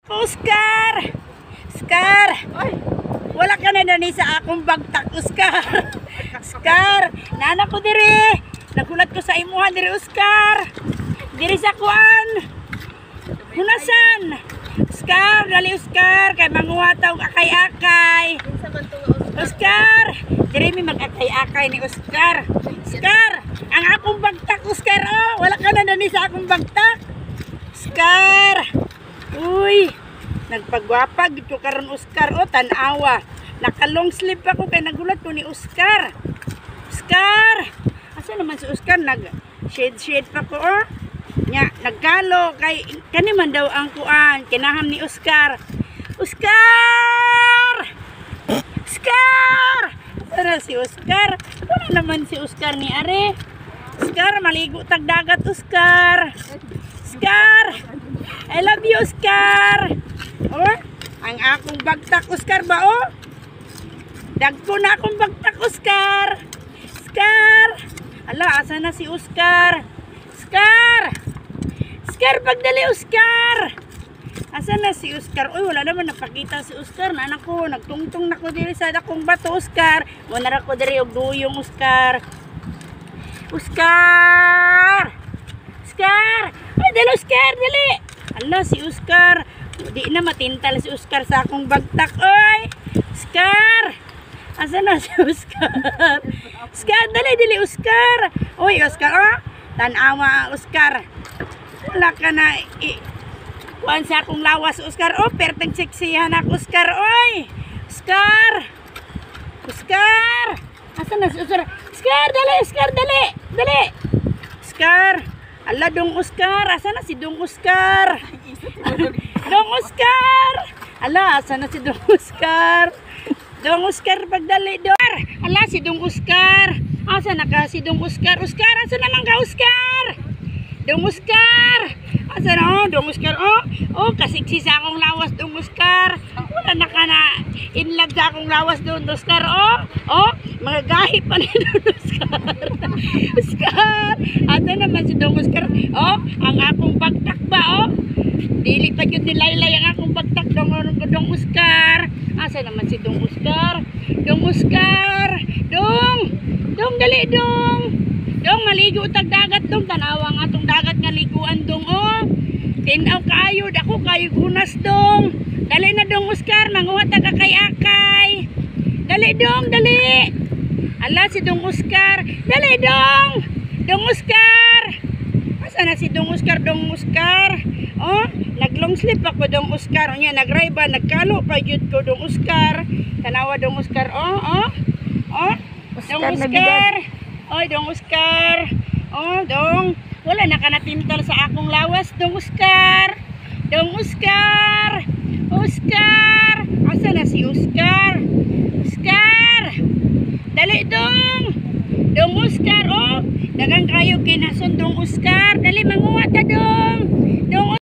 Oscar! Oscar! Wala ka na nani sa akong bagtak, Oscar! Oscar! Nana ko diri! Nagulat ko sa imuhan diri, Oscar! Diri sa kuan! Hunasan! Oscar! Dali, Oscar! Kay manguha tawag akay-akay! Oscar! Diri mi mag-akay-akay ni Oscar! Oscar! Ang akong bagtak, Oscar! Oh! Wala ka na nani sa akong bagtak! Oscar! Uy! Nagpagwapag ito karon, Oscar. O, tanawa. Naka-long sleeve ako kay nagulat ko ni Oscar. Oscar! Asa naman si Oscar? Nag-shade pa ko, oh. Nya, nagkalo. Kay, kaniman daw ang kuan. Kinaham ni Oscar. Oscar! Oscar! Asa na si Oscar? Wala naman si Oscar ni Are. Oscar, maligo tagdagat, Oscar. Oscar! I love you, Oscar! Oh, ang akong bagtak, Oscar ba, oh? Dagko na akong bagtak, Oscar! Oscar! Ala, asa na si Oscar? Oscar! Oscar, pagdali, Oscar! Asa na si Oscar? Uy, wala naman napakita si Oscar. Nanak ko, nagtungtong na ko diri sa dakong bato, Oscar. Muna ko diri og duyong, Oscar. Oscar! Oscar! Ay, dali, Oscar, dali! Ala, si Oscar. Di na matintal si Oscar sa akong bagtak. Oy! Oscar! Asa na si Oscar? Oscar, dali, Oscar! Oy, Oscar, oh! Tanawa, Oscar. Wala ka na kuan sa akong lawas, Oscar. Oh, perteng seksihan ako, Oscar. Oy! Oscar! Oscar! Asa na si Oscar? Oscar, dali, Oscar, dali! Dali! Oscar! Ala, Dong Oscar! Asa na si Dong Oscar? Dong Oscar! Ala, asa na si Dong Oscar? Dong Oscar, pagdali, Dong! Ala, si Dong Oscar! Asa na ka si Dong Oscar? Oscar, asa naman ka, Oscar? Dong Oscar! Asa na, oh, Dong Oscar, oh! Oh, kasiksi sa akong lawas, Dong Oscar! Wala na ka na inlag sa akong lawas, Dong Oscar, oh! Oh, mga gahi pa ni Dong Oscar! Oscar! Asa naman si Dong Oscar? Oh, ang akong bagtak ba, oh? Dili pa yun nilaylay ang akong bagtak, Dong Oscar. Asa naman si Dong Oscar? Dong Oscar! Dong! Dong, dali, Dong! Dong, maligo tag dagat, Dong. Tanawa nga atong dagat nga liguan, Dong, oh. Tinaw kayo, dako kayo gunas, Dong. Dali na, Dong Oscar, manguha tag akay-akay. Dali, Dong, dali! Ala, si Dong Oscar. Dali, Dong! Dong Oscar! Asa na si Dong Oscar? Dong Oscar! Oh, nag-long sleeve ako, Dong Oscar. O niya, nag-raiba, nagkalo pa yun ko, Dong Oscar. Tanawa, Dong Oscar. Oh, oh, oh. Dong Oscar. Oy, Dong Oscar. Oh, Dong. Wala na ka natintal sa akong lawas, Dong Oscar. Dong Oscar. Oscar. Asa na si Oscar? Oscar. Dali, Dong. Dong Oscar, oh. Dagang kayo kinason, Dong Oscar. Dali, manguha ta, Dong. Dong